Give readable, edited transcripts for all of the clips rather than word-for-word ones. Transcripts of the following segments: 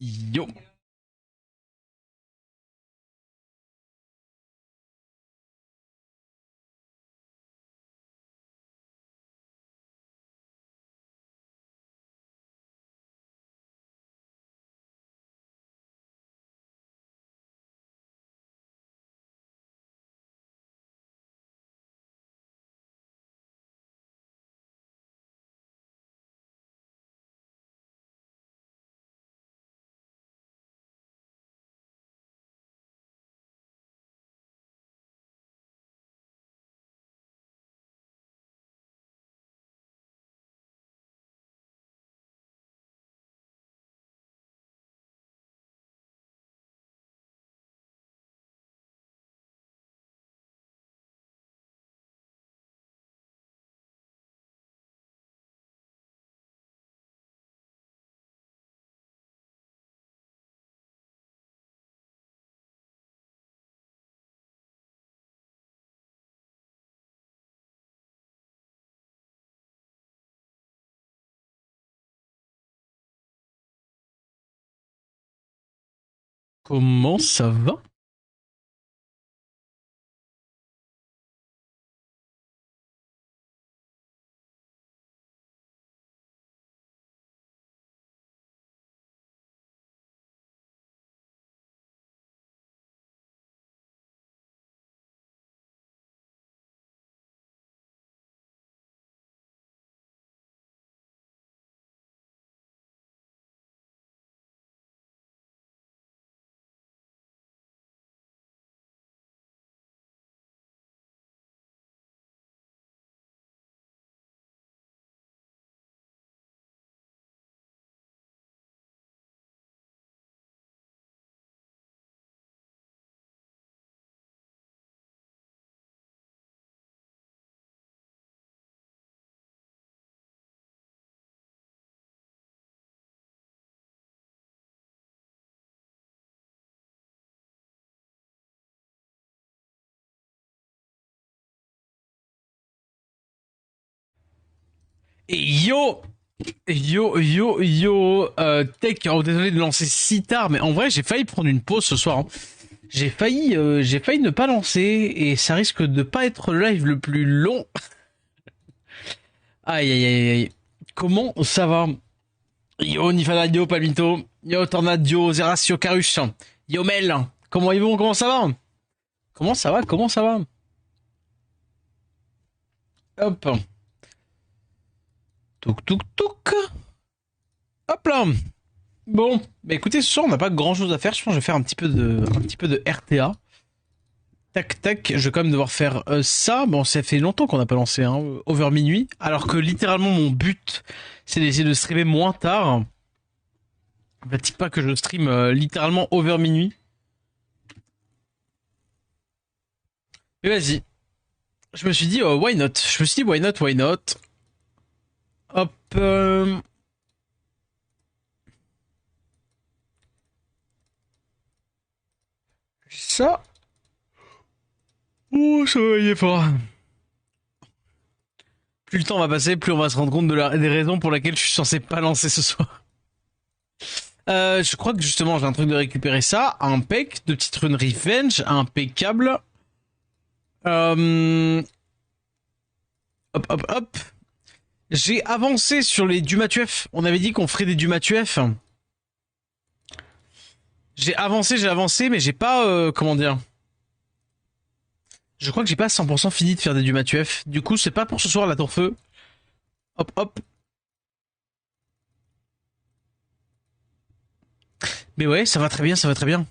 Yo, comment ça va? Et yo, Tech, oh, désolé de lancer si tard, mais en vrai, j'ai failli prendre une pause ce soir, hein. J'ai failli ne pas lancer, et ça risque de pas être le live le plus long. Aïe, aïe, aïe, aïe. Comment ça va? Yo, Nifanadio, Palmito. Yo, Tornadio, Zerasio, Carus. Yo, Mel. Comment ils vont? Comment ça va? Comment ça va? Comment ça va? Hop. Touk, touk, touk. Hop là. Bon, bah écoutez, ce soir on n'a pas grand chose à faire. Je pense que je vais faire un petit peu de RTA. Tac tac, je vais quand même devoir faire ça. Bon, ça fait longtemps qu'on n'a pas lancé, hein, over minuit. Alors que littéralement mon but, c'est d'essayer de streamer moins tard. Fatigue pas que je stream littéralement over minuit. Mais vas-y. Je me suis dit, why not? Je me suis dit, why not, why not? Hop. Ça. Oh, ça va, il est fort. Plus le temps va passer, plus on va se rendre compte des raisons pour lesquelles je suis censé pas lancer ce soir. Je crois que justement j'ai un truc de récupérer ça, un peck, de petites runes revenge, impeccable. Euh, hop hop hop. J'ai avancé sur les Dumatuef. On avait dit qu'on ferait des Dumatuef. J'ai avancé, mais j'ai pas comment dire. Je crois que j'ai pas 100% fini de faire des Dumatuef. Du coup, c'est pas pour ce soir la tour feu. Hop hop. Mais ouais, ça va très bien, ça va très bien.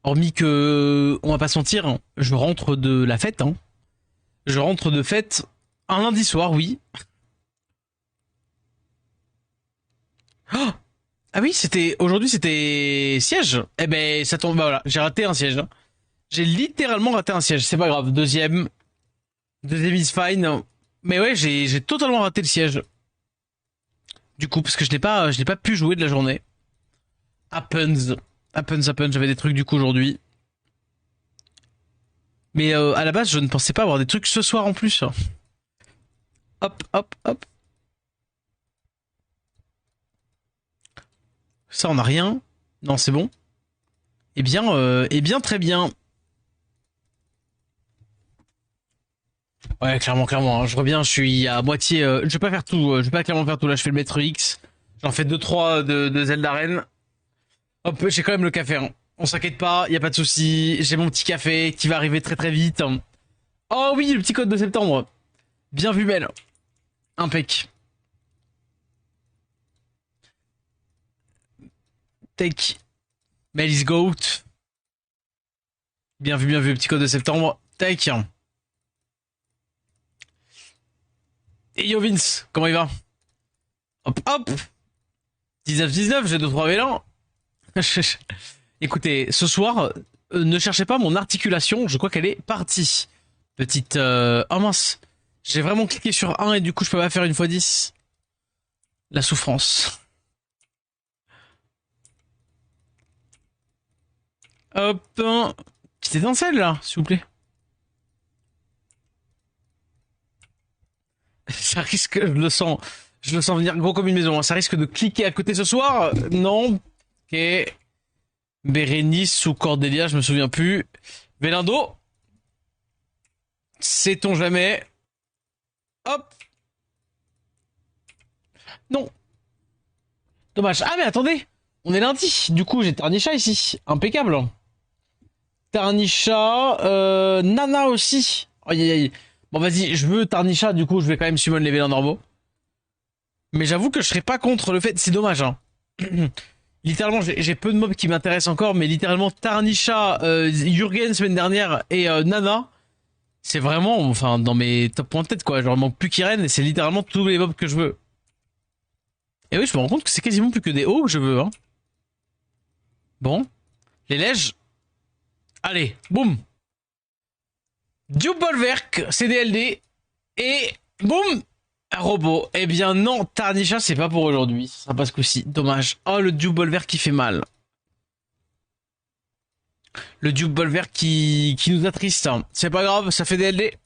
Hormis que, on va pas se mentir, hein, je rentre de la fête. Hein. Je rentre de fête un lundi soir, oui. Oh, ah oui, c'était siège. Eh ben, ça tombe, bah voilà, j'ai raté un siège. Hein. J'ai littéralement raté un siège. C'est pas grave. Deuxième is fine. Mais ouais, j'ai totalement raté le siège. Du coup, parce que je n'ai pas pu jouer de la journée. Happens, happens. J'avais des trucs du coup aujourd'hui. Mais à la base, je ne pensais pas avoir des trucs ce soir en plus. Hop, hop, hop. Ça, on a rien. Non, c'est bon. Eh bien, très bien. Ouais, clairement, clairement. Hein. Je reviens, je suis à moitié. Je vais pas faire tout. Je vais pas clairement faire tout. Là, je fais le maître X. J'en fais deux trois de Zelda Reign. Hop, j'ai quand même le café. Hein. On s'inquiète pas, y a pas de souci. J'ai mon petit café qui va arriver très très vite. Oh oui, le petit code de septembre. Bien vu, Mel. Impec. Take. Mel is goat. Bien vu, le petit code de septembre. Take. Et yo Vince, comment il va? Hop hop. 19-19, j'ai 2-3 vélins. Écoutez, ce soir, ne cherchez pas mon articulation, je crois qu'elle est partie. Petite... Oh mince, j'ai vraiment cliqué sur 1 et du coup je peux pas faire une fois 10. La souffrance. Hop, petite étincelle là, s'il vous plaît. Ça risque, je le sens venir gros comme une maison. Hein. Ça risque de cliquer à côté ce soir. Non. Ok. Bérénice ou Cordélia, je me souviens plus. Vélando. Sait-on jamais. Hop. Non. Dommage. Ah mais attendez. On est lundi. Du coup, j'ai Tarnisha ici. Impeccable. Tarnisha. Nana aussi. Aïe aïe aïe. Bon vas-y, je veux Tarnisha. Du coup, je vais quand même summon les vélins normaux. Mais j'avoue que je serais pas contre le fait. C'est dommage, hein. Littéralement, j'ai peu de mobs qui m'intéressent encore, mais littéralement Tarnisha, Jurgen semaine dernière et Nana, c'est vraiment, enfin, dans mes top points de tête, quoi. Genre, il manque plus qu'Irene et c'est littéralement tous les mobs que je veux. Et oui, je me rends compte que c'est quasiment plus que des hauts que je veux, hein. Bon. Les lèges. Allez, boum. Dubolverk, CDLD. Et boum. Un robot. Eh bien non, Tarnisha, c'est pas pour aujourd'hui. Ce sera pas ce coup-ci. Dommage. Oh, le Dubolverk qui fait mal. Le Dubolverk qui nous attriste. C'est pas grave, ça fait des LD.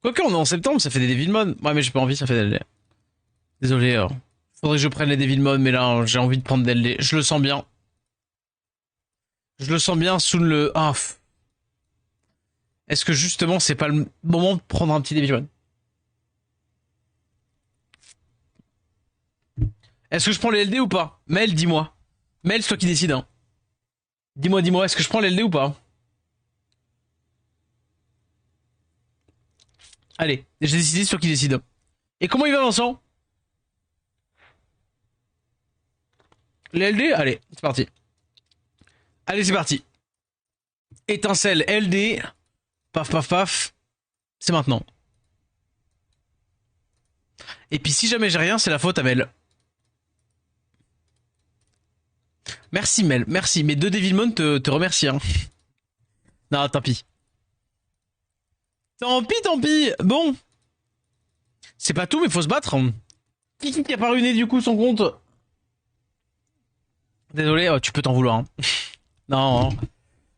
Quoique, on est en septembre, ça fait des Devilmon. Ouais, mais j'ai pas envie, ça fait des LD. Désolé. Faudrait que je prenne les Devilmon, mais là, j'ai envie de prendre des LD. Je le sens bien. Je le sens bien sous le... Ah. Est-ce que justement, c'est pas le moment de prendre un petit Devilmon? Est-ce que je prends les LD ou pas? Mel, dis-moi. Mel, c'est toi qui décide. Hein. Dis-moi, est-ce que je prends les LD ou pas? Allez, j'ai décidé sur qui décide. Et comment il va Vincent? Les LD? Allez, c'est parti. Allez, c'est parti. Étincelle LD. Paf, paf, paf. C'est maintenant. Et puis si jamais j'ai rien, c'est la faute à Mel. Merci Mel, merci. Mes deux Devilmon te remercient. Hein. Non, tant pis. Tant pis. Bon. C'est pas tout, mais faut se battre. Qui a pas ruiné du coup son compte? Désolé, oh, tu peux t'en vouloir. Hein. Non.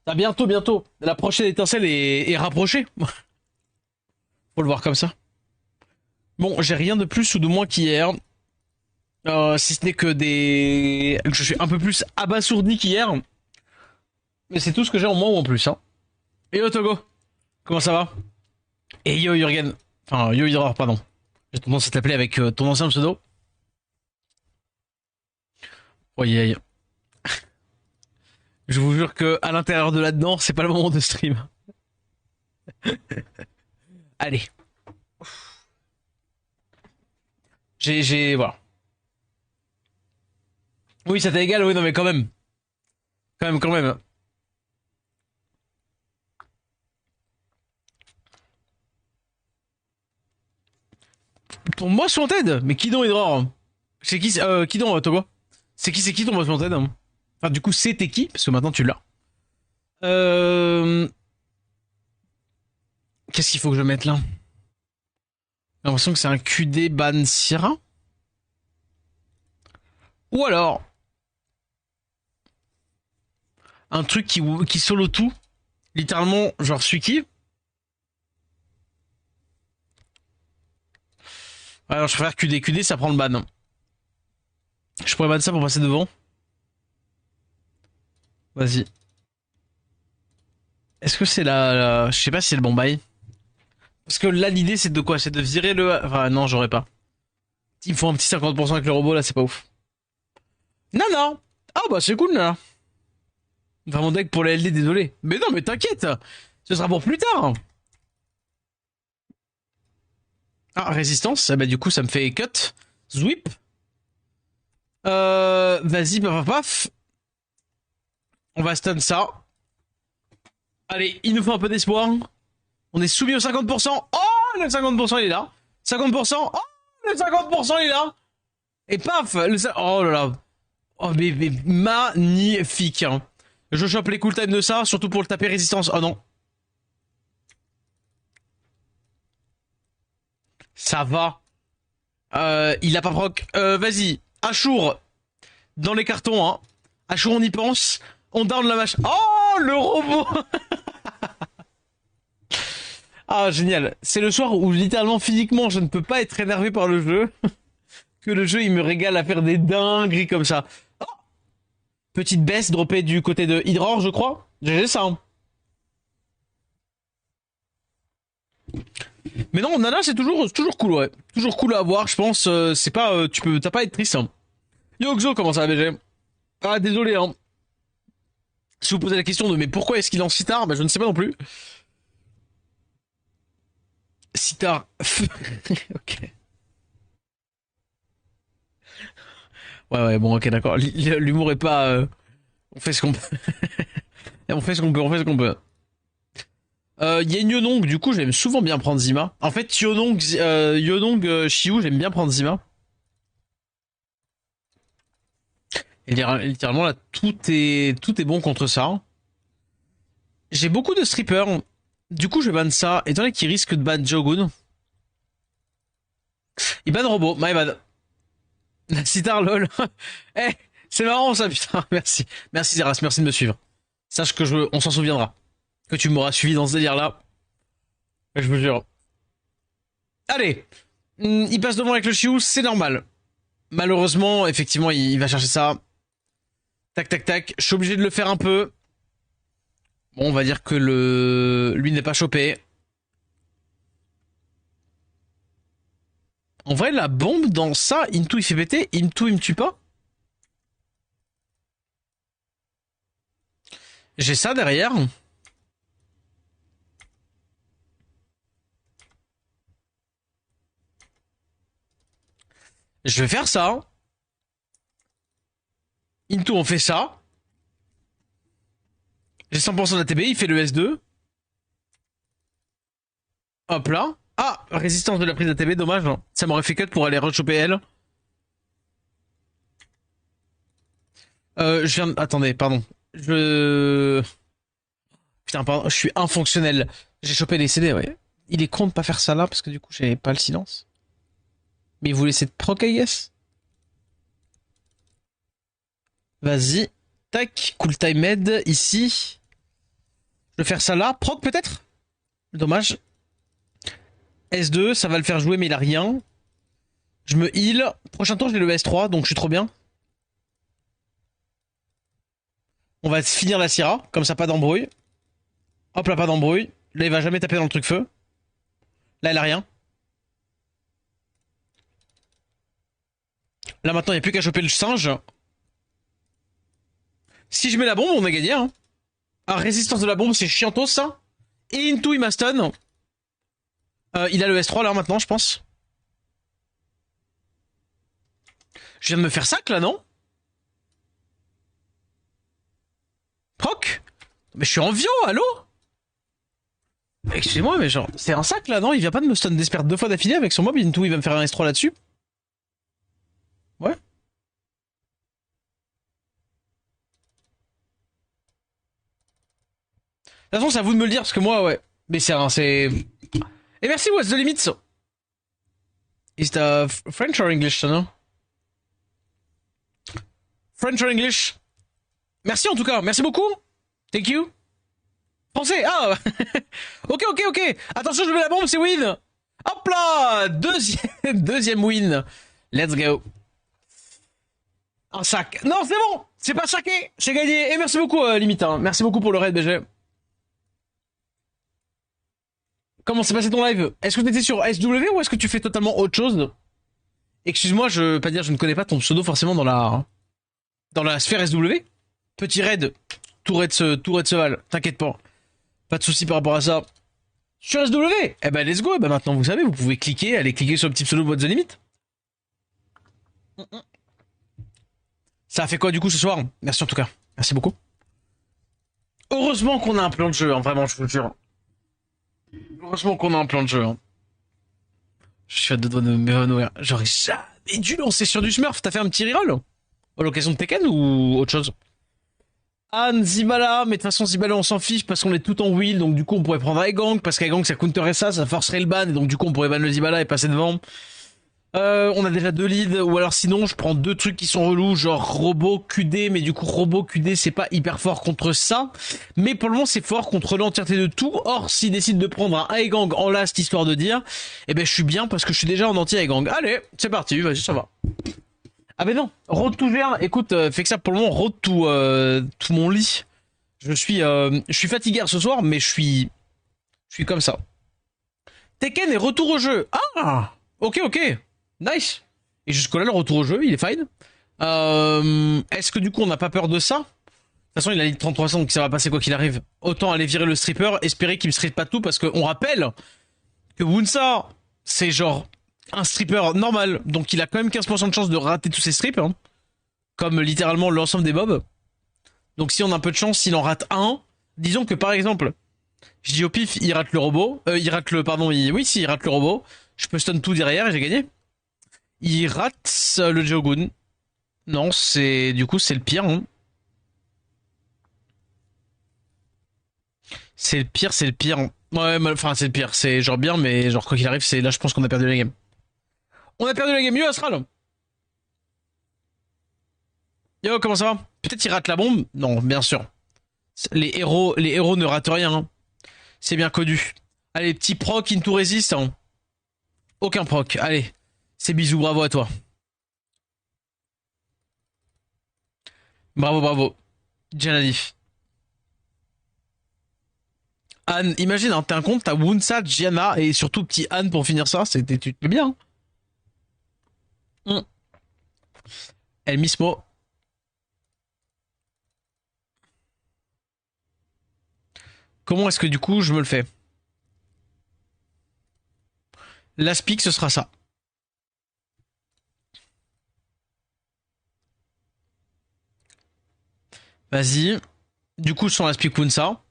Ah, bientôt. La prochaine étincelle est rapprochée. Faut le voir comme ça. Bon, j'ai rien de plus ou de moins qu'hier. Si ce n'est que que je suis un peu plus abasourdi qu'hier. Mais c'est tout ce que j'ai en moins ou en plus. Hein. Et yo Togo, comment ça va? Et yo Jurgen. Enfin, yo Hydra, pardon. J'ai tendance à t'appeler avec ton ancien pseudo. Oui, aïe. Je vous jure que à l'intérieur de là-dedans, c'est pas le moment de stream. Allez. Voilà. Oui, ça t'est égal, oui, non, mais quand même. Quand même. Ton Most Wanted? Mais qui donc, Hydra? C'est qui donc, Togo? C'est qui ton Most Wanted? Hein. Enfin, du coup, c'était qui? Parce que maintenant, tu l'as. Qu'est-ce qu'il faut que je mette là? J'ai l'impression que c'est un QD ban Syrah. Ou alors, un truc qui solo tout. Littéralement, genre, suis qui? Alors, je préfère QD. QD, ça prend le ban. Je pourrais ban ça pour passer devant. Vas-y. Est-ce que c'est je sais pas si c'est le bon bail. Parce que là, l'idée, c'est de quoi? C'est de virer le... Enfin, non, j'aurais pas. Il me faut un petit 50% avec le robot, là, c'est pas ouf. Non, non. Ah, bah, c'est cool, là. Enfin, mon deck pour la LD, désolé. Mais non, mais t'inquiète. Ce sera pour plus tard. Ah, résistance. Ah, bah, du coup, ça me fait cut. Zwip. Vas-y, paf, paf, paf. On va stun ça. Allez, il nous faut un peu d'espoir. On est soumis au 50%. Oh, le 50% il est là. 50%. Oh, le 50% il est là. Et paf, oh là là. Oh, mais magnifique. Hein. Je chope les cool time de ça, surtout pour le taper résistance. Oh non. Ça va. Il a pas proc. Vas-y. Achour. Dans les cartons, hein. Achour, on y pense. On down la vache. Oh, le robot. Ah, génial. C'est le soir où littéralement, physiquement, je ne peux pas être énervé par le jeu. Que le jeu, il me régale à faire des dingueries comme ça. Oh, petite baisse droppée du côté de Hydror, je crois. GG ça. Hein. Mais non, Nana, c'est toujours cool, ouais. Toujours cool à voir, je pense. C'est pas, t'as pas à être triste. Hein. Yoxo, comment ça va, BG? Ah, désolé, hein. Si vous posez la question de mais pourquoi est-ce qu'il lance si tard, bah, je ne sais pas non plus. Si tard. Ok. Ouais, bon, ok, d'accord. L'humour est pas. On fait ce qu'on peut. On fait ce qu'on peut, on fait ce qu'on peut. Il y a une Yonong, du coup, j'aime souvent bien prendre Zima. En fait, Yonong, Shiu, j'aime bien prendre Zima. Et littéralement, là, tout est bon contre ça. J'ai beaucoup de strippers. Du coup, je banne ça, étant donné qu'il risque de ban Jogun. Il ban robot, my bad. La sitar lol. Eh, c'est marrant ça, putain. Merci. Merci Zeras, merci de me suivre. Sache que on s'en souviendra. Que tu m'auras suivi dans ce délire-là. Je vous jure. Allez. Il passe devant avec le Chiou, c'est normal. Malheureusement, effectivement, il va chercher ça. Tac, tac, tac. Je suis obligé de le faire un peu. Bon, on va dire que lui n'est pas chopé. En vrai, la bombe dans ça, Into il fait péter, Into il me tue pas. J'ai ça derrière. Je vais faire ça. Into on fait ça. J'ai 100% d'ATB, il fait le S2. Hop là. Ah, résistance de la prise d'ATB, dommage. Hein. Ça m'aurait fait cut pour aller rechoper elle. Je viens... Attendez, pardon. Putain, pardon, je suis infonctionnel. J'ai chopé les CD, ouais. Il est con de pas faire ça là, parce que du coup, j'ai pas le silence. Mais vous laissez de proc, I guess. Vas-y. Tac, cool time med, ici. Je vais faire ça là. Proc peut-être. Dommage. S2, ça va le faire jouer, mais il a rien. Je me heal. Prochain tour, j'ai le S3, donc je suis trop bien. On va finir la Syrah, comme ça, pas d'embrouille. Hop là, pas d'embrouille. Là, il va jamais taper dans le truc feu. Là, il a rien. Là, maintenant, il n'y a plus qu'à choper le singe. Si je mets la bombe, on a gagné. Hein. Ah, résistance de la bombe, c'est chiantos, ça. Et Into, il m'a stun. Il a le S3, là, maintenant, je pense. Je viens de me faire sac, là, non? Proc? Mais je suis en vio, allô? Excusez-moi, mais genre, c'est un sac, là, non? Il vient pas de me stun d'espère 2 fois d'affilée avec son mob, Into, il va me faire un S3 là-dessus. Ouais. De toute façon, c'est à vous de me le dire, parce que moi, ouais. Mais c'est... Et merci, What's the Limits? Is it French or English, ça, non? French or English? Merci en tout cas, merci beaucoup. Thank you. Français, ah. ok. Attention, je mets la bombe, c'est win. Hop là, deuxième win. Let's go. Un sac. Non, c'est bon. C'est pas saqué. J'ai gagné. Et merci beaucoup, Limite. Hein. Merci beaucoup pour le raid, BG. Comment s'est passé ton live? Est-ce que t'étais sur SW ou est-ce que tu fais totalement autre chose? Excuse-moi, je veux pas dire, je ne connais pas ton pseudo forcément dans la sphère SW. Petit raid. Tourette Seval. T'inquiète pas. Pas de soucis par rapport à ça. Sur SW. Eh ben, let's go. Eh ben, maintenant, vous savez, vous pouvez cliquer, aller cliquer sur le petit pseudo de What the Limit. Ça a fait quoi du coup ce soir? Merci en tout cas. Merci beaucoup. Heureusement qu'on a un plan de jeu, hein, vraiment, je vous le jure. Heureusement qu'on a un plan de jeu. Hein. Je suis à deux doigts de m'évanouir. J'aurais jamais dû lancer sur du Smurf. T'as fait un petit reroll à l'occasion de Tekken ou autre chose? Anne, Zibala, mais de toute façon Zibala on s'en fiche parce qu'on est tout en wheel, donc du coup on pourrait prendre Aegang, parce qu'Aegang ça counterait ça forcerait le ban, et donc du coup on pourrait ban le Zibala et passer devant. On a déjà deux leads, ou alors sinon je prends deux trucs qui sont relous, genre Robot QD, mais du coup Robot QD c'est pas hyper fort contre ça, mais pour le moment c'est fort contre l'entièreté de tout. Or s'il décide de prendre un Aegang en last histoire de dire, eh ben je suis bien parce que je suis déjà en anti Aegang. Allez, c'est parti, vas-y ça va. Ah ben non, road to Verne, écoute, fait que ça pour le moment, road to mon lit. Je suis fatigué ce soir, mais je suis comme ça. Tekken est retour au jeu. Ah, ok, nice. Et jusque-là, le retour au jeu, il est fine. Est-ce que du coup, on n'a pas peur de ça? De toute façon, il a dit 3300, donc ça va passer quoi qu'il arrive. Autant aller virer le stripper, espérer qu'il me strip pas tout, parce qu'on rappelle que Wunsa, c'est genre un stripper normal, donc il a quand même 15% de chance de rater tous ses strips, hein, comme littéralement l'ensemble des mobs. Donc si on a un peu de chance, s'il en rate un, disons que par exemple, je dis au pif, il rate le robot, oui, si, il rate le robot, je peux stun tout derrière et j'ai gagné. Il rate le Jogun. Non, du coup, c'est le pire, hein. C'est le pire, c'est le pire. Ouais, enfin, c'est le pire, c'est genre bien, mais genre quoi qu'il arrive, là, je pense qu'on a perdu la game. On a perdu la game. Yo, Astral. Yo, comment ça va? Peut-être il rate la bombe? Non, bien sûr. Les héros ne ratent rien. Hein. C'est bien connu. Allez, petit proc into resist. Hein. Aucun proc. Allez, c'est bisous, bravo à toi. Bravo. Janadif. Anne, imagine, hein, t'as un compte, t'as Wunsa, Gianna et surtout petit Anne pour finir ça. Tu te fais bien. Hein. El mismo. Comment est-ce que du coup je me le fais? L'aspic, ce sera ça. Vas-y. Du coup, sur l'aspic Wunsa.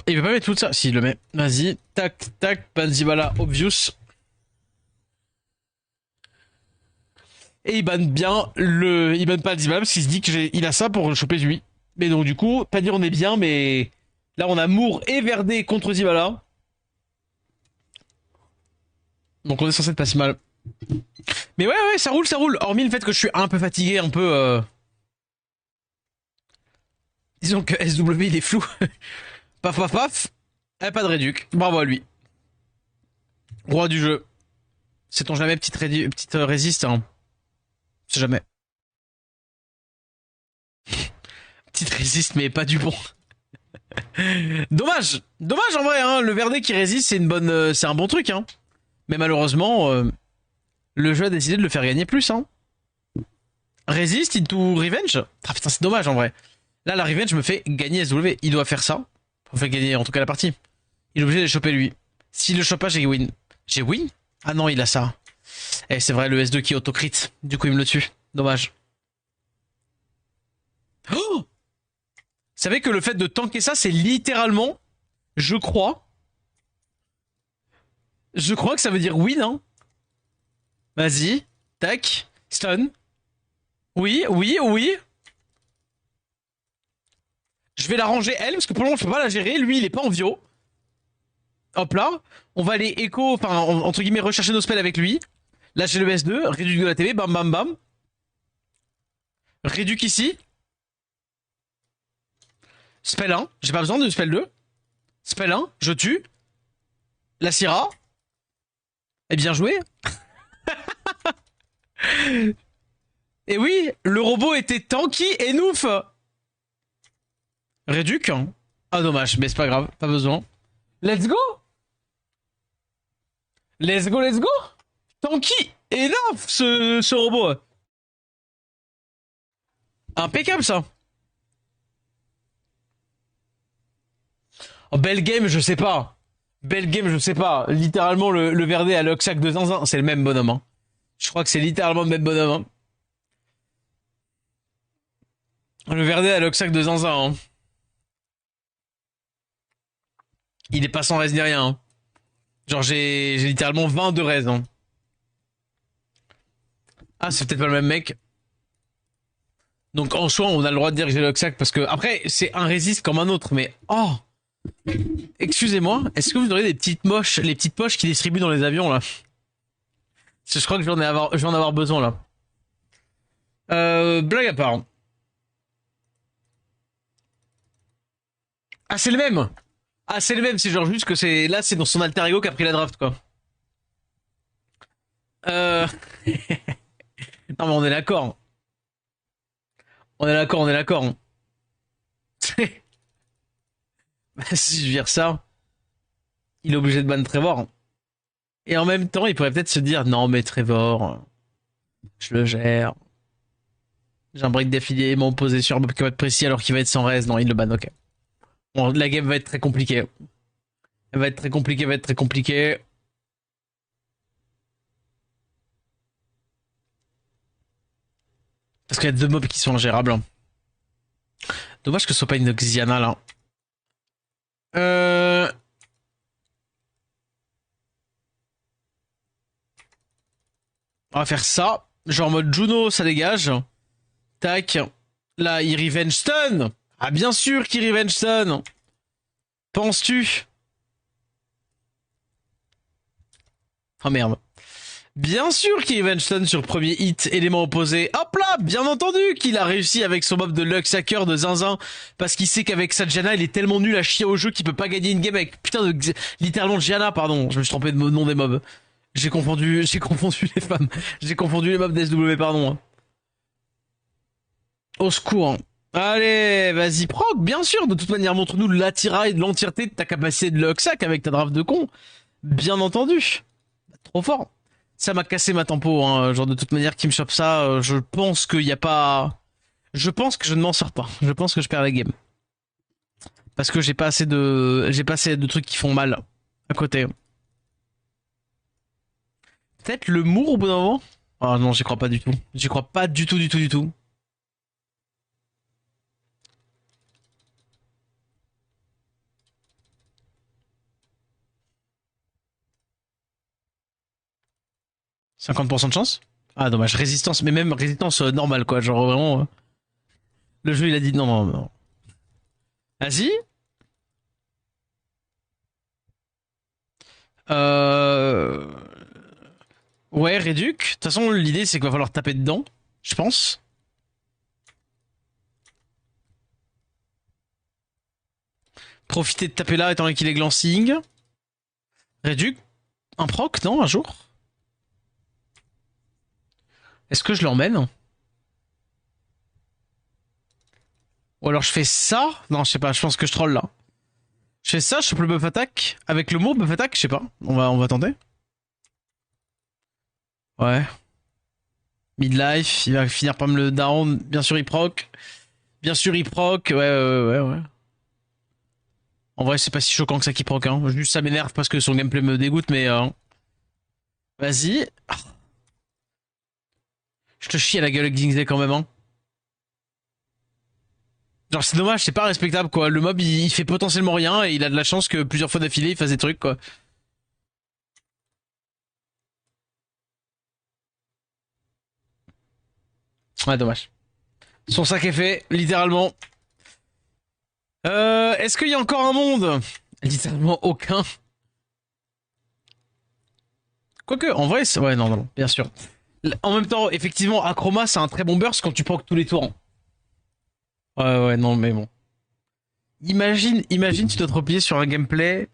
Il veut pas mettre tout ça. S'il le met. Vas-y. Tac, Banzibala, obvious. Et il banne bien il banne pas le Zibala parce qu'il se dit qu'il a ça pour choper lui. Mais donc du coup, pas dire on est bien, mais là on a Moore et Verdé contre Zibala. Donc on est censé être pas si mal. Mais ouais, ça roule. Hormis le fait que je suis un peu fatigué, un peu. Disons que SW il est flou. Paf. Eh, pas de réduc. Bravo à lui. Roi du jeu. C'est-on jamais petite résiste, hein. C'est jamais. Petite résiste, mais pas du bon. Dommage en vrai, hein. Le Verdé qui résiste, c'est un bon truc, hein. Mais malheureusement, le jeu a décidé de le faire gagner plus, hein. Résiste into Revenge. Ah putain, c'est dommage en vrai. Là, la Revenge me fait gagner SW. Il doit faire ça. Pour faire gagner en tout cas la partie. Il est obligé de choper lui. S'il le chope pas, j'ai win. J'ai win? Ah non, il a ça. Eh, c'est vrai, le S2 qui autocrit. Du coup, il me le tue. Dommage. Oh! Vous savez que le fait de tanker ça, c'est littéralement, je crois que ça veut dire win, hein. Vas-y. Tac. Stun. Oui. Je vais la ranger elle, parce que pour le moment, je peux pas la gérer. Lui, il est pas en vio. Hop là. On va aller écho, enfin, entre guillemets, rechercher nos spells avec lui. Là, j'ai le S2. Réduc de la TV. Bam. Réduc ici. Spell 1, j'ai pas besoin de spell 2. Spell 1, je tue. La Syrah. Et bien joué. Et oui, le robot était tanky et nouf. Réduc. Ah dommage, mais c'est pas grave, pas besoin. Let's go. Let's go, let's go. Tanky et nouf ce robot. Impeccable ça. Oh, belle game, je sais pas. Belle game, je sais pas. Littéralement, le Verdé à l'Oxac de Zinzin, c'est le même bonhomme. Hein. Je crois que c'est littéralement le même bonhomme. Hein. Le Verdé à l'Oxac de Zinzin. Hein. Il est pas sans raise ni rien. Hein. Genre, j'ai littéralement 20 de raise. Hein. Ah, c'est peut-être pas le même mec. Donc, en soi, on a le droit de dire que j'ai l'Oxac parce que, après, c'est un résiste comme un autre, mais, oh! Excusez-moi, est-ce que vous auriez des petites moches, les petites poches qui distribuent dans les avions là? Parce que je crois que je vais en avoir besoin là. Blague à part. Ah c'est le même. Ah c'est le même, c'est genre juste que c'est là c'est dans son alter ego qui a pris la draft quoi. Euh... non mais on est d'accord. On est d'accord, on est d'accord. Si je vire ça, il est obligé de ban Trevor. Et en même temps, il pourrait peut-être se dire non mais Trevor, je le gère. J'ai un break d'affilié, m'ont posé sur un mob qui va être précis alors qu'il va être sans res. Non, il le ban, ok. Bon, la game va être très compliquée. Elle va être très compliquée, va être très compliquée. Parce qu'il y a deux mobs qui sont ingérables. Hein. Dommage que ce soit pas une Xiana là. Euh... On va faire ça. Genre en mode Juno, ça dégage. Tac. Là, il revenge stun. Ah bien sûr qu'il revenge stun. Penses-tu? Oh merde. Bien sûr qu'il revenge stun sur premier hit, élément opposé. Hop là, bien entendu qu'il a réussi avec son mob de Lux Hacker de Zinzin. Parce qu'il sait qu'avec sa Janna, il est tellement nul à chier au jeu qu'il peut pas gagner une game avec putain de... Littéralement Gianna, pardon. Je me suis trompé de nom des mobs. J'ai confondu les femmes. J'ai confondu les mobs d'SW, pardon. Au secours. Allez, vas-y, proc, bien sûr. De toute manière, montre-nous l'attirail de l'entièreté de ta capacité de Luxac avec ta draft de con. Bien entendu. Trop fort. Ça m'a cassé ma tempo, hein. Genre, de toute manière, qui me chope ça, je pense qu'il y a pas... Je pense que je ne m'en sors pas. Je pense que je perds la game. Parce que j'ai pas assez de trucs qui font mal à côté. Peut-être le Mour au bout d'un moment. Ah non, j'y crois pas du tout. J'y crois pas du tout, du tout, du tout. « 50% de chance ?» Ah dommage, résistance, mais même résistance normale quoi, genre vraiment... le jeu il a dit non, non, non. Vas-y. Euh... Ouais, réduc. De toute façon, l'idée c'est qu'il va falloir taper dedans, je pense. Profiter de taper là étant donné qu'il est glancing. Réduc. Un proc, non, un jour? Est-ce que je l'emmène? Ou alors je fais ça? Non, je sais pas, je pense que je troll là. Je fais ça, je chope le buff attack. Avec le mot buff attack, je sais pas. On va tenter. Ouais. Midlife, il va finir par me le down. Bien sûr, il proc. Bien sûr, il proc. Ouais, ouais. En vrai, c'est pas si choquant que ça qui proc. Hein. Juste, ça m'énerve parce que son gameplay me dégoûte, mais... Vas-y. Je te chie à la gueule avec Dingsley quand même, hein. Genre, c'est dommage, c'est pas respectable, quoi. Le mob, il fait potentiellement rien et il a de la chance que plusieurs fois d'affilée, il fasse des trucs, quoi. Ouais, dommage. Son sac est fait, littéralement. Est-ce qu'il y a encore un monde? Littéralement aucun. Quoique, en vrai, ouais, non, non, bien sûr. En même temps, effectivement, Acroma, c'est un très bon burst quand tu procs tous les tours. Ouais, ouais, non, mais bon. Imagine tu dois te replier sur un gameplay,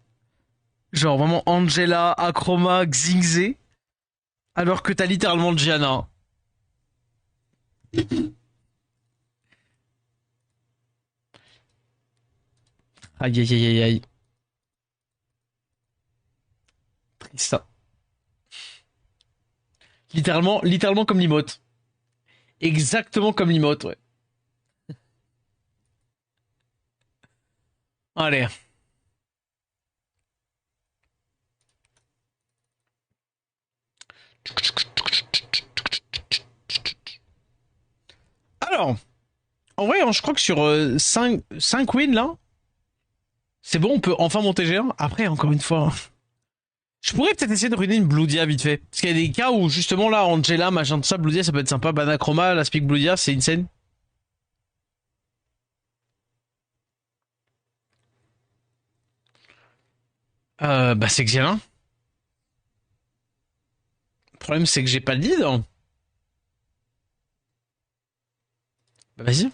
genre vraiment Angela, Akroma, Xingzé, alors que t'as littéralement Gianna. Aïe aïe aïe aïe aïe. Triste. Littéralement comme l'emote. Exactement comme l'emote, ouais. Allez. Alors, en vrai, hein, je crois que sur 5 wins là, c'est bon, on peut enfin monter G1. Après, encore une fois, hein, je pourrais peut-être essayer de ruiner une Bludia vite fait. Parce qu'il y a des cas où justement là, Angela, machin, tout ça, Bludia, ça peut être sympa. Banachroma, la Speak Bludia, c'est insane. Bah c'est Xialin. Le problème c'est que j'ai pas de lead, hein. Bah vas-y.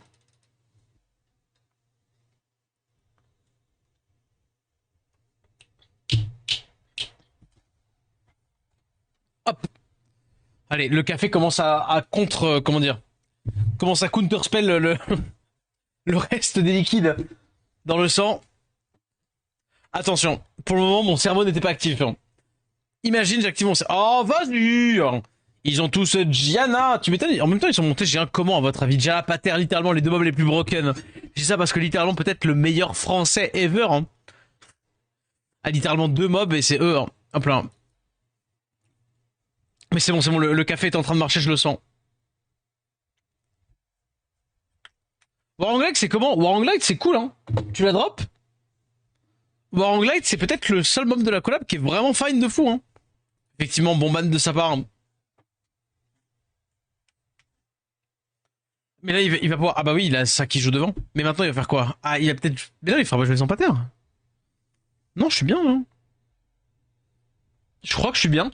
Hop. Allez, le café commence à contre, comment dire, commence à counterspell le reste des liquides dans le sang. Attention, pour le moment, mon cerveau n'était pas actif, hein. Imagine, j'active mon cerveau. Oh, vas-y! Ils ont tous Gianna. Tu m'étonnes. En même temps, ils sont montés Gianna comment, à votre avis? Gianna Pater, littéralement, les deux mobs les plus broken. Je dis ça parce que littéralement, peut-être le meilleur français ever, hein, a littéralement deux mobs et c'est eux, hein. Hop là. Mais c'est bon, le café est en train de marcher, je le sens. Warang c'est comment? Warang c'est cool, hein. Tu la drop? Warang c'est peut-être le seul mob de la collab qui est vraiment fine de fou, hein. Effectivement, bon ban de sa part, hein. Mais là, il va pouvoir. Ah bah oui, il a ça qui joue devant. Mais maintenant, il va faire quoi? Ah, il a peut-être. Mais là, il fera pas jouer son pater. Non, je suis bien, là. Je crois que je suis bien.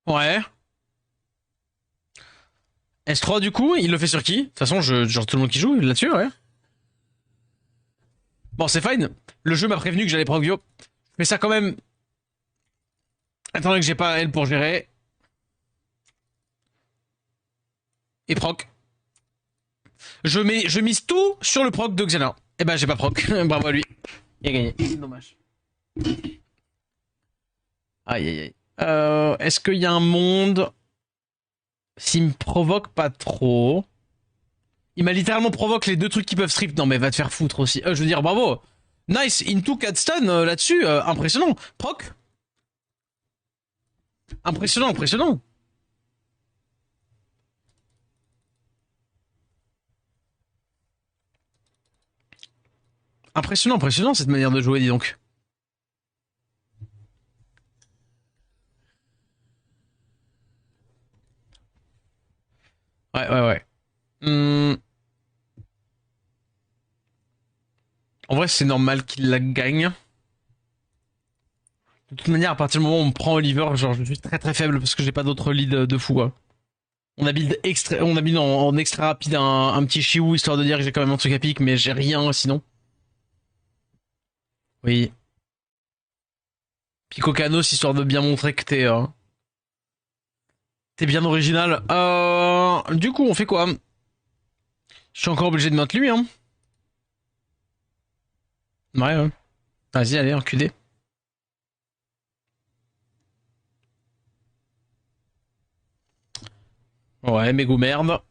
Ouais. S3, du coup, il le fait sur qui? De toute façon, genre tout le monde qui joue là-dessus, ouais. Bon, c'est fine. Le jeu m'a prévenu que j'allais proc bio. Mais ça, quand même. Attendez que j'ai pas elle pour gérer. Et proc. Je mise tout sur le proc de Xena. Eh ben, j'ai pas proc. Bravo à lui. Il a gagné. C'est dommage. Aïe, aïe, aïe. Est-ce qu'il y a un monde. S'il me provoque pas trop. Il m'a littéralement provoqué les deux trucs qui peuvent strip. Non, mais va te faire foutre aussi. Je veux dire, bravo. Nice. Into 4 stun là-dessus. Impressionnant. Proc. Impressionnant, impressionnant. Impressionnant, impressionnant cette manière de jouer, dis donc. Ouais, ouais, ouais. En vrai, c'est normal qu'il la gagne. De toute manière, à partir du moment où on prend Oliver, genre, je suis très très faible parce que j'ai pas d'autres leads de fou, quoi. On a build en extra rapide un petit Shiwu histoire de dire que j'ai quand même un truc à pique, mais j'ai rien sinon. Oui. Pico Canos histoire de bien montrer que t'es bien original. Du coup, on fait quoi? Je suis encore obligé de mettre lui, hein. Ouais, ouais. Vas-y, allez, enculé. Ouais, mégo merde.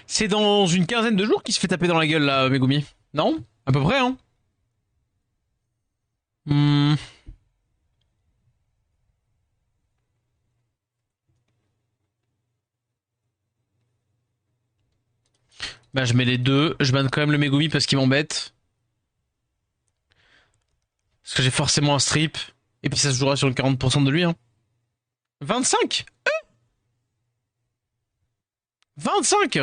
C'est dans une quinzaine de jours qu'il se fait taper dans la gueule, là, Megumi. Non? À peu près, hein? Hmm. Bah, je mets les deux. Je banne quand même le Megumi parce qu'il m'embête. Parce que j'ai forcément un strip. Et puis ça se jouera sur le 40% de lui, hein. 25? 25?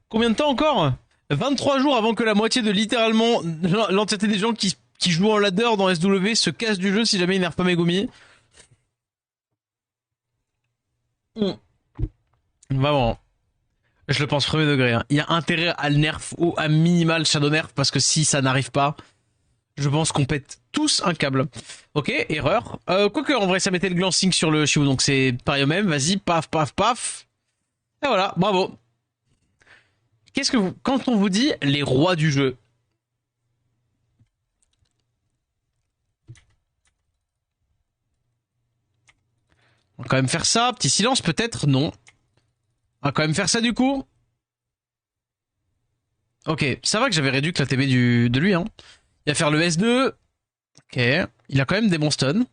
Combien de temps encore? 23 jours avant que la moitié de littéralement l'entièreté des gens qui jouent en ladder dans SW se cassent du jeu si jamais ils nerfent pas Megumi. Vraiment. Je le pense premier degré. Hein. Il y a intérêt à le nerf ou à minimal shadow nerf parce que si ça n'arrive pas, je pense qu'on pète tous un câble. Ok, erreur. Quoique, en vrai, ça mettait le glancing sur le Shiu, donc c'est pareil au même. Vas-y, paf, paf, paf. Et voilà, bravo. Qu'est-ce que vous... Quand on vous dit les rois du jeu, on va quand même faire ça. Petit silence, peut-être? Non. On va quand même faire ça, du coup. Ok, ça va que j'avais réduit que la TB de lui, hein. Il va faire le S2. Ok, il a quand même des bons stuns.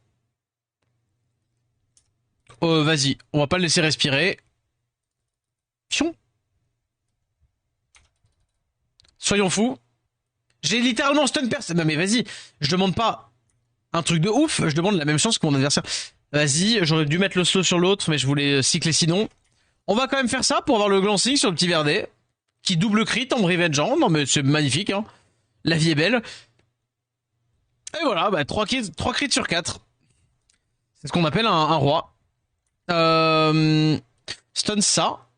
Vas-y, on va pas le laisser respirer. Pion. Soyons fous. J'ai littéralement stun personne. Non mais vas-y, je demande pas un truc de ouf, je demande la même chance que mon adversaire. Vas-y, j'aurais dû mettre le slow sur l'autre, mais je voulais cycler sinon. On va quand même faire ça pour avoir le glancing sur le petit verdé. Qui double crit en me revengeant. Non mais c'est magnifique, hein. La vie est belle. Et voilà, bah 3 crits sur 4. C'est ce qu'on appelle un roi. Stun ça.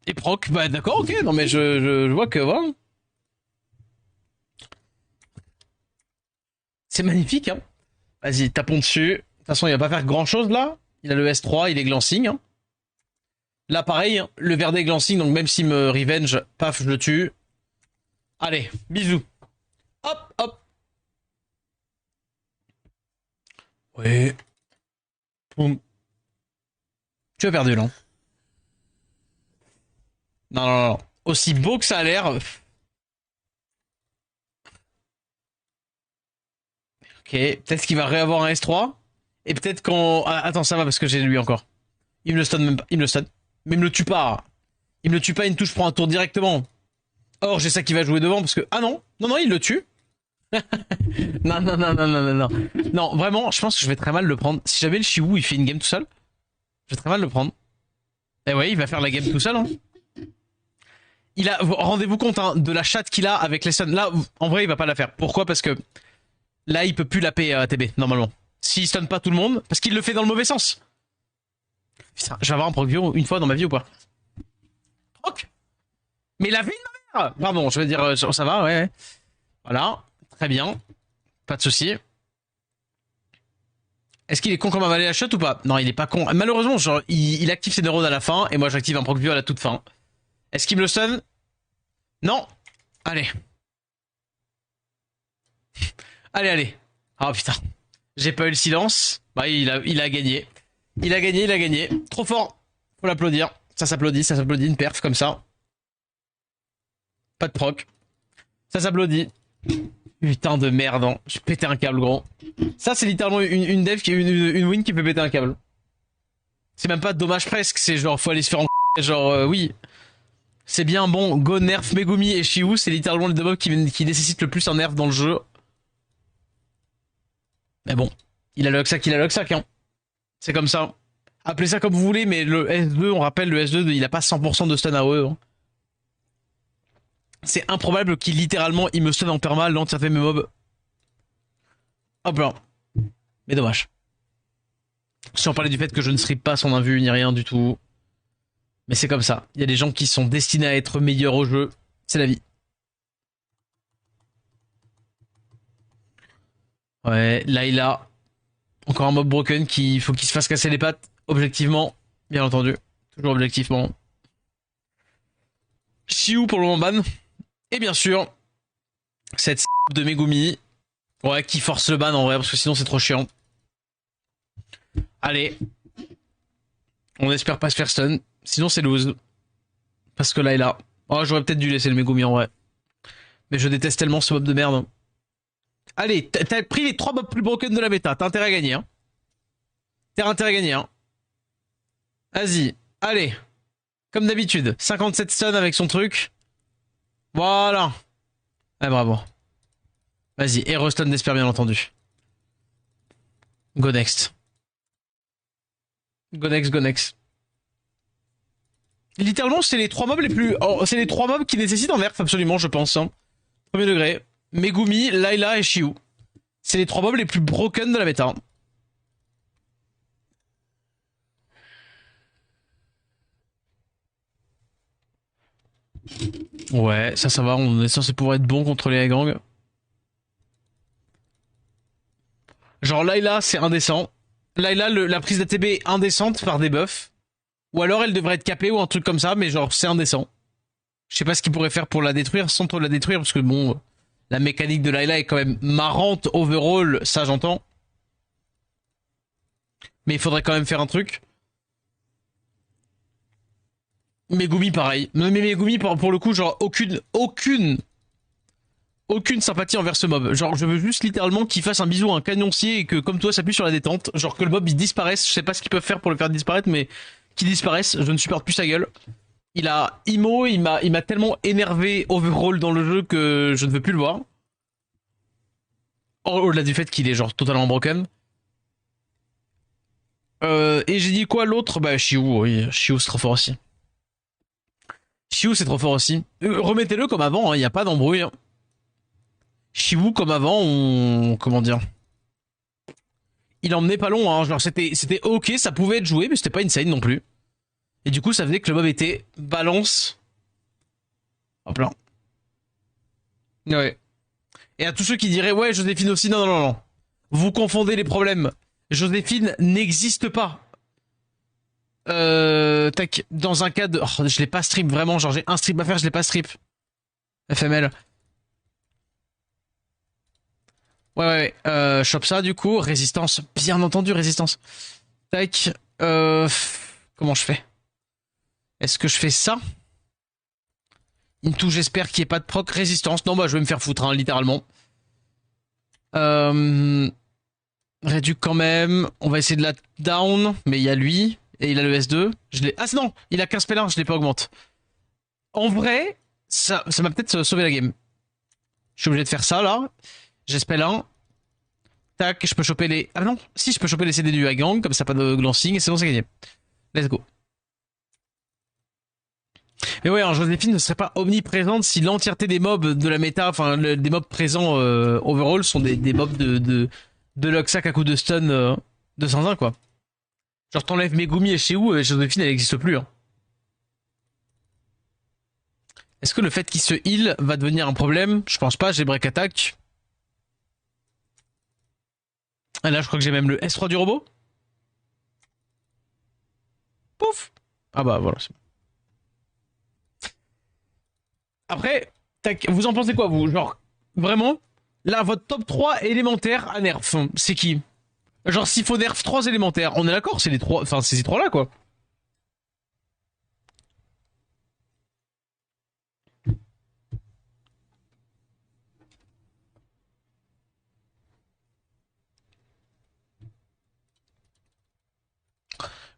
Et proc, bah d'accord, ok, non mais je vois que voilà. C'est magnifique, hein. Vas-y, tapons dessus. De toute façon, il va pas faire grand chose là. Il a le S3, il est glancing. Hein. Là, pareil, hein, le verdé glancing, donc même s'il me revenge, paf, je le tue. Allez, bisous. Hop, hop. Oui. Boum. Tu as perdu là. Non, non, non. Aussi beau que ça a l'air. Ok, peut-être qu'il va réavoir un S3. Et peut-être qu'on... Ah, attends, ça va parce que j'ai lui encore. Il me le stun même pas. Il me le stun. Mais il me le tue pas. Il me le tue pas, une touche prend un tour directement. Or, j'ai ça qui va jouer devant parce que... Ah non. Non, non, il le tue. Non, non, non, non, non, non, non. Non, vraiment, je pense que je vais très mal le prendre. Si jamais le Shiwu, il fait une game tout seul, je vais très mal le prendre. Et ouais, il va faire la game tout seul. Hein. Il a... Rendez-vous compte hein, de la chatte qu'il a avec les stuns. Là, en vrai, il va pas la faire. Pourquoi? Parce que là, il peut plus la payer à TB, normalement. S'il stun pas tout le monde, parce qu'il le fait dans le mauvais sens. Putain, je vais avoir un proc bio une fois dans ma vie ou pas? Proc. Mais la vie de ma mère. Pardon, je veux dire, ça va, ouais. Voilà, très bien. Pas de souci. Est-ce qu'il est con comme un valet à shot ou pas? Non, il est pas con. Malheureusement, genre, il active ses neurones à la fin, et moi j'active un proc bio à la toute fin. Est-ce qu'il me le stun? Non. Allez. Allez, allez. Oh putain. J'ai pas eu le silence. Bah, il a gagné. Il a gagné, il a gagné. Trop fort. Faut l'applaudir. Ça s'applaudit, une perf comme ça. Pas de proc. Ça s'applaudit. Putain de merde, hein. J'ai pété un câble, gros. Ça, c'est littéralement une dev qui une win qui peut péter un câble. C'est même pas dommage presque, c'est genre, faut aller se faire en genre, oui. C'est bien bon, go nerf Megumi et Shiu, c'est littéralement les deux mobs qui nécessitent le plus un nerf dans le jeu. Mais bon, il a le Huxac, hein. C'est comme ça. Appelez ça comme vous voulez, mais le S2, on rappelle, le S2, il a pas 100% de stun AOE. Hein. C'est improbable qu'il littéralement, il me stun en perma, l'entièreté de mes mobs. Hop là. Mais dommage. Si on parlait du fait que je ne serais pas son invu ni rien du tout. Mais c'est comme ça. Il y a des gens qui sont destinés à être meilleurs au jeu. C'est la vie. Ouais, là il a encore un mob broken qui faut qu'il se fasse casser les pattes. Objectivement, bien entendu. Toujours objectivement. Shiu pour le moment ban. Et bien sûr, cette de Megumi. Ouais, qui force le ban en vrai, parce que sinon c'est trop chiant. Allez. On espère pas se faire stun. Sinon c'est lose. Parce que là il a. Oh, j'aurais peut-être dû laisser le Megumi en vrai. Mais je déteste tellement ce mob de merde. Allez, t'as pris les 3 mobs plus broken de la bêta. T'as intérêt à gagner. Hein. T'as intérêt à gagner. Hein. Vas-y. Allez. Comme d'habitude. 57 stun avec son truc. Voilà. Ah, bravo. Vas-y. Et restun d'espère bien entendu. Go next. Go next, go next. littéralement, c'est les trois mobs les plus... oh, c'est les trois mobs qui nécessitent un nerf, absolument, je pense. Hein. Premier degré. Megumi, Layla et Shiu. C'est les trois mobs les plus broken de la méta. Ouais, ça va, on est censé pouvoir être bon contre les gangs. Genre Layla, c'est indécent. Layla, la prise d'ATB est indécente par des buffs. Ou alors elle devrait être capée ou un truc comme ça, mais genre c'est indécent. Je sais pas ce qu'il pourrait faire pour la détruire sans trop la détruire, parce que bon, la mécanique de Layla est quand même marrante overall, ça j'entends. Mais il faudrait quand même faire un truc. Megumi pareil. Mais Megumi pour le coup, genre aucune sympathie envers ce mob. Genre je veux juste littéralement qu'il fasse un bisou à un canoncier et que comme toi s'appuie sur la détente. Genre que le mob il disparaisse. Je sais pas ce qu'ils peuvent faire pour le faire disparaître, mais qu'il disparaisse. Je ne supporte plus sa gueule. Il a Imo, il m'a tellement énervé overall dans le jeu que je ne veux plus le voir. Au-delà du fait qu'il est genre totalement broken. Et j'ai dit quoi l'autre? Bah Shiu, oui, Shiu c'est trop fort aussi. Shiu c'est trop fort aussi. Remettez-le comme avant, il n'y a pas d'embrouille. Hein. Shiu comme avant, on... comment dire? Il emmenait pas long, hein. Genre c'était ok, ça pouvait être joué, mais c'était pas insane non plus. Et du coup, ça faisait que le mob était balance. Hop là. Ouais. Et à tous ceux qui diraient, ouais, Joséphine aussi, non, non, non, non. Vous confondez les problèmes. Joséphine n'existe pas. Tac, dans un cas de... Oh, je l'ai pas strip, vraiment, genre j'ai un strip à faire, je l'ai pas strip. FML. Ouais, chope ça, du coup. Résistance, bien entendu, résistance. Tac, comment je fais? Est-ce que je fais ça? Into, j'espère qu'il n'y ait pas de proc. Résistance, non, bah je vais me faire foutre, hein, littéralement. Réduit quand même. On va essayer de la down, mais il y a lui. Et il a le S2. Je l'ai... Ah non, il a 15 P1, je l'ai pas augmenté. En vrai, ça m'a peut-être sauvé la game. Je suis obligé de faire ça, là. J'espère 1. Tac, je peux choper les... Ah non, si, je peux choper les CD du Hagang, comme ça, pas de glancing, et c'est bon, c'est gagné. Let's go. Mais ouais, alors Joséphine ne serait pas omniprésente si l'entièreté des mobs de la méta, enfin, des mobs présents overall sont des mobs de Luxac à coup de stun 201, quoi. Genre t'enlèves Megumi et Shiu, et Joséphine elle n'existe plus. Hein. Est-ce que le fait qu'il se heal va devenir un problème? Je pense pas, j'ai break attack. Ah là je crois que j'ai même le S3 du robot. Pouf. Ah bah voilà. Après, tac, vous en pensez quoi vous? Genre, vraiment, là votre top 3 élémentaires à nerf, c'est qui? Genre s'il faut nerf 3 élémentaires, on est d'accord, c'est les 3, enfin c'est ces 3 là quoi.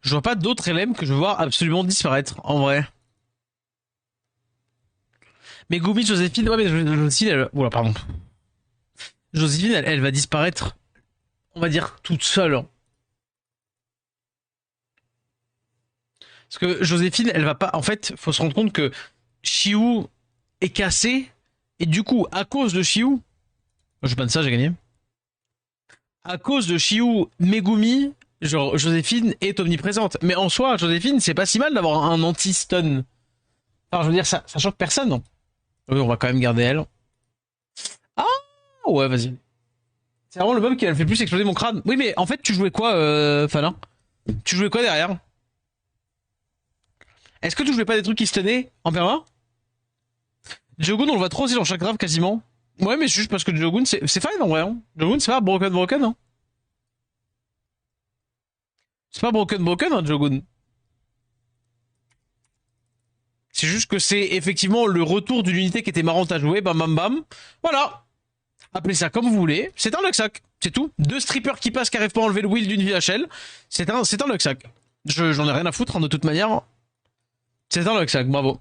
Je vois pas d'autres LM que je veux voir absolument disparaître, en vrai. Mais Gumi, Joséphine, ouais mais Joséphine, elle... Oula, pardon. Joséphine, elle va disparaître, on va dire, toute seule. Hein. Parce que Joséphine, elle va pas... En fait, faut se rendre compte que Shiu est cassé, et du coup, à cause de Shiu... Je banne ça, j'ai gagné. À cause de Shiu, Megumi, genre Joséphine est omniprésente. Mais en soi, Joséphine, c'est pas si mal d'avoir un anti-stun. Enfin, je veux dire, ça choque personne, non? Oui, on va quand même garder elle. Ah ouais, vas-y. C'est vraiment le mob qui a fait le plus exploser mon crâne. Oui, mais en fait, tu jouais quoi, Fana? Tu jouais quoi derrière? Est-ce que tu jouais pas des trucs qui se tenaient en perma? Jogun, on le voit trop aussi dans chaque grave quasiment. Ouais, mais c'est juste parce que Jogun, c'est fine en vrai. Hein. Jogun, c'est pas broken, hein. C'est pas broken, hein, Jogun. C'est juste que c'est effectivement le retour d'une unité qui était marrante à jouer, bam bam bam. Voilà. Appelez ça comme vous voulez. C'est un Luxac. C'est tout. Deux strippers qui passent qui arrivent pas à enlever le wheel d'une VHL. C'est un Luxac. J'en ai rien à foutre, hein, de toute manière. C'est un Luxac, bravo.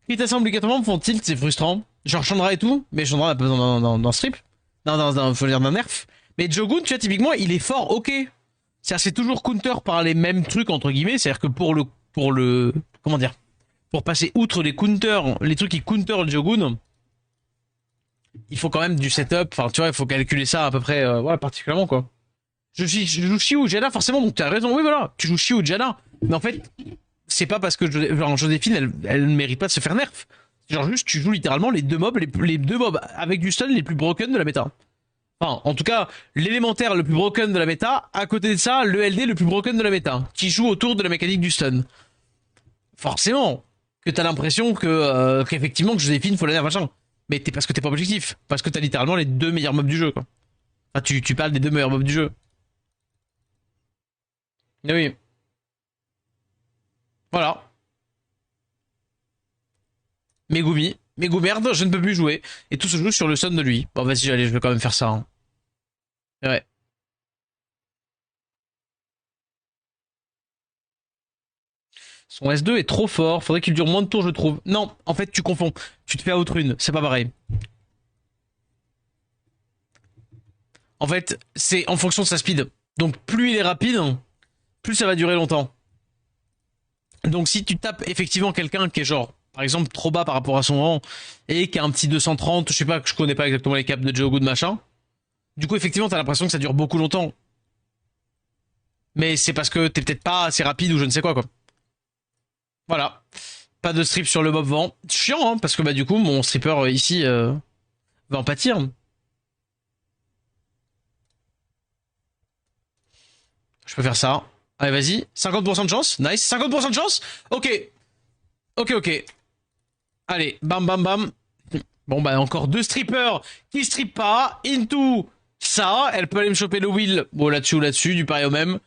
Irritation obligatoirement me font tilt, c'est frustrant. Genre Chandra et tout, mais Chandra a besoin d'un strip. Faut dire d'un nerf. Mais Jogun, tu vois, typiquement, il est fort, ok. C'est toujours counter par les mêmes trucs, entre guillemets. C'est-à-dire que pour le pour le... Comment dire? Pour passer outre les counters, les trucs qui counter le Jogun, il faut quand même du setup. Enfin, tu vois, il faut calculer ça à peu près, ouais, particulièrement, quoi. Je joue Shi ou Janna, forcément, donc t'as raison, oui, voilà. Tu joues Shi ou Janna. Mais en fait, c'est pas parce que genre, Joséphine, elle ne mérite pas de se faire nerf. Genre, juste, tu joues littéralement les deux mobs, les deux mobs avec du stun les plus broken de la méta. Enfin, en tout cas, l'élémentaire le plus broken de la méta, à côté de ça, le LD le plus broken de la méta, qui joue autour de la mécanique du stun. Forcément, que t'as l'impression que qu'effectivement que Joséphine faut la nerf machin. Mais parce que t'es pas objectif, parce que t'as littéralement les deux meilleurs mobs du jeu, quoi. Enfin, tu parles des deux meilleurs mobs du jeu. Mais oui, voilà. Megumi, merde, je ne peux plus jouer. Et tout se joue sur le stun de lui. Bon, vas-y, allez, je vais quand même faire ça. Hein. Ouais. Son S2 est trop fort, faudrait qu'il dure moins de tours, je trouve. Non, en fait, tu confonds. Tu te fais outrune, c'est pas pareil. En fait, c'est en fonction de sa speed. Donc, plus il est rapide, plus ça va durer longtemps. Donc, si tu tapes effectivement quelqu'un qui est genre, par exemple, trop bas par rapport à son rang, et qui a un petit 230, je sais pas, je connais pas exactement les caps de Joe Good machin, du coup, effectivement, t'as l'impression que ça dure beaucoup longtemps. Mais c'est parce que t'es peut-être pas assez rapide ou je ne sais quoi, quoi. Voilà. Pas de strip sur le mob vent. Chiant, hein, parce que bah du coup, mon stripper ici va en pâtir. Je peux faire ça. Allez, vas-y. 50% de chance. Nice. 50% de chance. Ok. Ok. Allez, bam, bam, bam. Bon, bah encore deux strippers qui strip pas. Into ça. Elle peut aller me choper le wheel. Bon, là-dessus ou là-dessus, du pareil au même.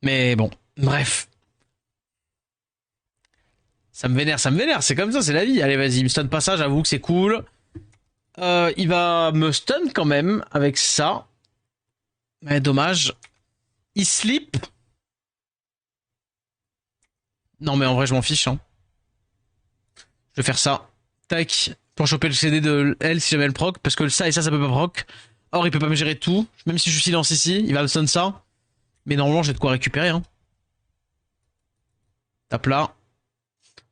Mais bon, bref. Ça me vénère. C'est comme ça, c'est la vie. Allez, vas-y, il me stun pas ça, j'avoue que c'est cool. Il va me stun quand même avec ça. Mais dommage. Il slip. Non, mais en vrai, je m'en fiche. Hein. Je vais faire ça. Tac. Pour choper le CD de elle si jamais elle proc. Parce que ça et ça peut pas proc. Or, il peut pas me gérer tout. Même si je silence ici, il va me stun ça. Mais normalement, j'ai de quoi récupérer. Hein. Tape là.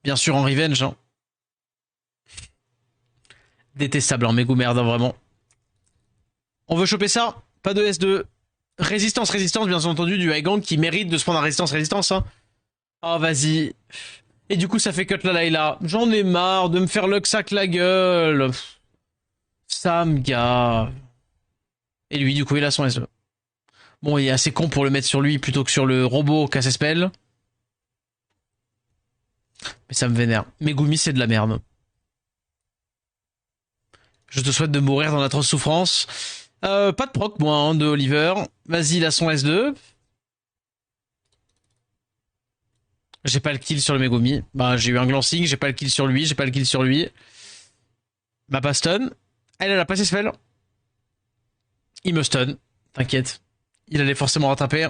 Bien sûr, en revenge. Hein. Détestable, hein, mégot merde, hein, vraiment. On veut choper ça. Pas de S2. Résistance, bien entendu, du high gang qui mérite de se prendre un résistance. Hein. Oh, vas-y. Et du coup, ça fait cut la Layla. J'en ai marre de me faire le sac la gueule. Ça me gave. Et lui, du coup, il a son SE. Bon, il est assez con pour le mettre sur lui plutôt que sur le robot casse spell. Mais ça me vénère. Megumi, c'est de la merde. Je te souhaite de mourir dans d'atroces souffrances. Pas de proc, moi, hein, de Oliver. Vas-y, il a son S2. J'ai pas le kill sur le Megumi. Bah, j'ai eu un glancing, j'ai pas le kill sur lui, Bah, pas stun. Elle a passé spell. Il me stun. T'inquiète. Il allait forcément rattraper.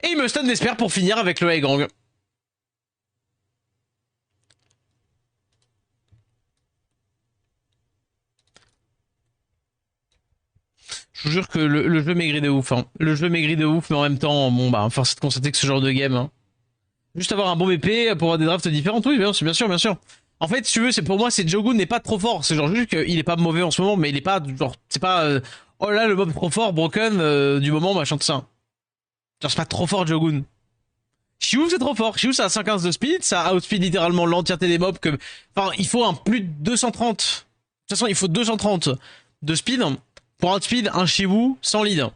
Et il me stun d'espère pour finir avec le high gang. Je vous jure que le jeu maigrit de ouf. Hein. Le jeu maigrit de ouf, mais en même temps, bon, bah, force est de constater que ce genre de game, hein. Juste avoir un bon BP pour avoir des drafts différents, oui, bien sûr. En fait, si tu veux, c'est pour moi, c'est Jogun n'est pas trop fort. C'est genre juste qu'il est pas mauvais en ce moment, mais il est pas genre, c'est pas oh là le mob trop fort, broken du moment, machin de ça. Genre c'est pas trop fort Jogun. Shiu c'est trop fort. Shiu ça a 115 de speed, ça outspeed littéralement l'entièreté des mobs que, enfin, il faut un plus de 230. De toute façon, il faut 230 de speed pour outspeed un Shiu sans lead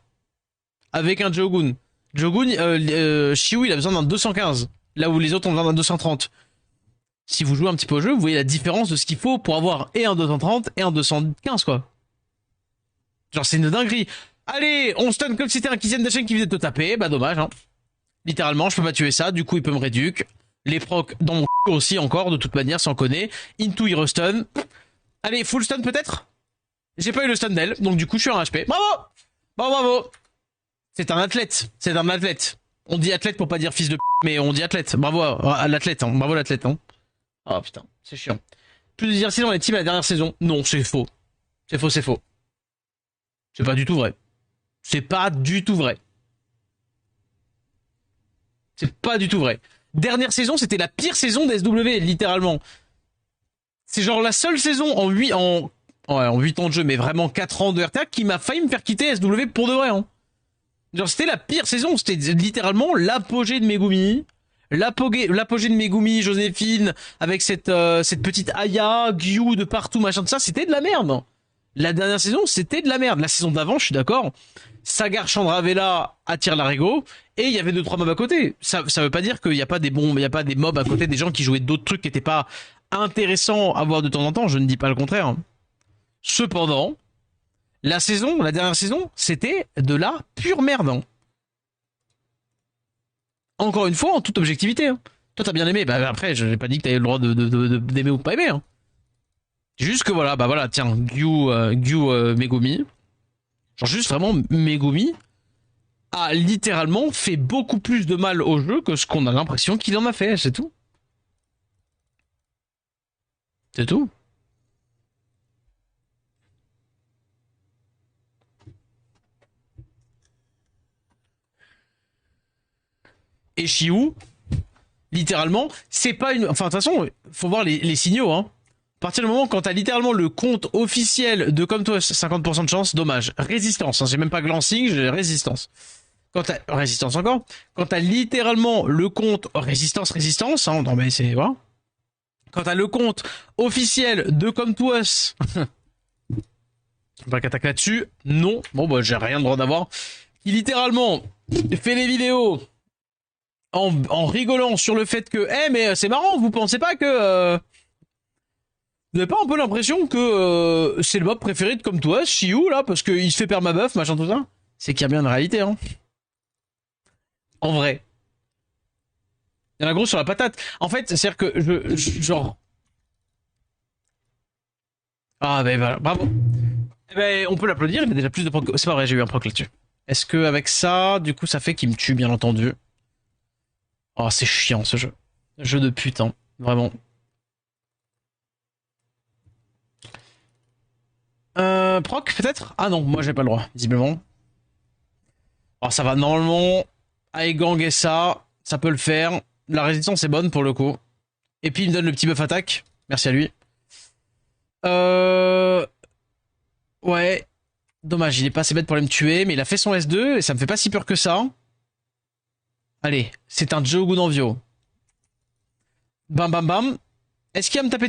avec un Jogun. Jogun, Shiu il a besoin d'un 215, là où les autres ont besoin d'un 230. Si vous jouez un petit peu au jeu, vous voyez la différence de ce qu'il faut pour avoir et un 230 et un 215, quoi. Genre, c'est une dinguerie. Allez, on stun comme si c'était un Kizen Dashen qui venait de te taper. Bah, dommage, hein. Littéralement, je peux pas tuer ça. Du coup, il peut me réduc. Les procs dans mon aussi, encore, de toute manière, sans connaît. Into, il restun. Allez, full stun peut-être. J'ai pas eu le stun d'elle, donc du coup, je suis en HP. Bravo! Bravo! C'est un athlète. On dit athlète pour pas dire fils de p, mais on dit athlète. Bravo à l'athlète, hein. Bravo l'athlète, hein. Oh putain, c'est chiant. Plus de exercice dans les teams à la dernière saison. Non, c'est faux. C'est faux. C'est pas du tout vrai. C'est pas du tout vrai. Dernière saison, c'était la pire saison des SW, littéralement. C'est genre la seule saison en 8 ans de jeu, mais vraiment 4 ans de RTA qui m'a failli me faire quitter SW pour de vrai. Hein. Genre c'était la pire saison, c'était littéralement l'apogée de Megumi. L'apogée de Megumi, Joséphine, avec cette petite Aya, Gyu de partout, machin de ça, c'était de la merde. La dernière saison, c'était de la merde. La saison d'avant, je suis d'accord. Sagar Chandravella attire l'arigot, et il y avait 2-3 mobs à côté. Ça veut pas dire qu'il y a pas des bons, il y a pas des mobs à côté, des gens qui jouaient d'autres trucs qui étaient pas intéressants à voir de temps en temps, je ne dis pas le contraire. Cependant, la dernière saison, c'était de la pure merde. Hein. Encore une fois, en toute objectivité. Hein. Toi, t'as bien aimé. Bah après, je n'ai pas dit que t'avais le droit d'aimer ou de pas aimer. Hein. Juste que voilà, bah voilà, tiens, Gyu Megumi. Genre juste vraiment, Megumi a littéralement fait beaucoup plus de mal au jeu que ce qu'on a l'impression qu'il en a fait, c'est tout. C'est tout. Et Shiu, littéralement, c'est pas une... Enfin, de toute façon, faut voir les signaux, hein. À partir du moment quand t'as littéralement le compte officiel de comme toi 50% de chance, dommage. Résistance, hein, j'ai même pas glancing, j'ai résistance. Quand t'as... Résistance encore. Quand t'as littéralement le compte... Résistance, hein, non mais c'est... Voilà. Quand t'as le compte officiel de Come to Us, pas qu'attaque là-dessus, non. Bon bah j'ai rien le droit d'avoir. Qui littéralement fait les vidéos en rigolant sur le fait que, mais c'est marrant, vous pensez pas que... Vous avez pas un peu l'impression que c'est le mob préféré de Comme toi, Shiu, là, parce qu'il se fait perdre ma buff, machin tout ça? C'est qu'il y a bien une réalité, hein. En vrai. Il y en a gros sur la patate. En fait, c'est-à-dire que genre... Ah ben voilà, bravo. Eh ben, on peut l'applaudir, il a déjà plus de proc... C'est pas vrai, j'ai eu un proc là-dessus. Est-ce que avec ça, du coup, ça fait qu'il me tue, bien entendu? Oh, c'est chiant, ce jeu. Jeu de putain, vraiment. Proc, peut-être? Ah non, moi j'ai pas le droit, visiblement. Oh, ça va, normalement, Aegang et ça peut le faire. La résistance est bonne, pour le coup. Et puis, il me donne le petit buff attaque. Merci à lui. Ouais. Dommage, il est pas assez bête pour aller me tuer, mais il a fait son S2, et ça me fait pas si peur que ça. Allez, c'est un Joe Gunanvio. Bam bam bam. Est-ce qu'il va me taper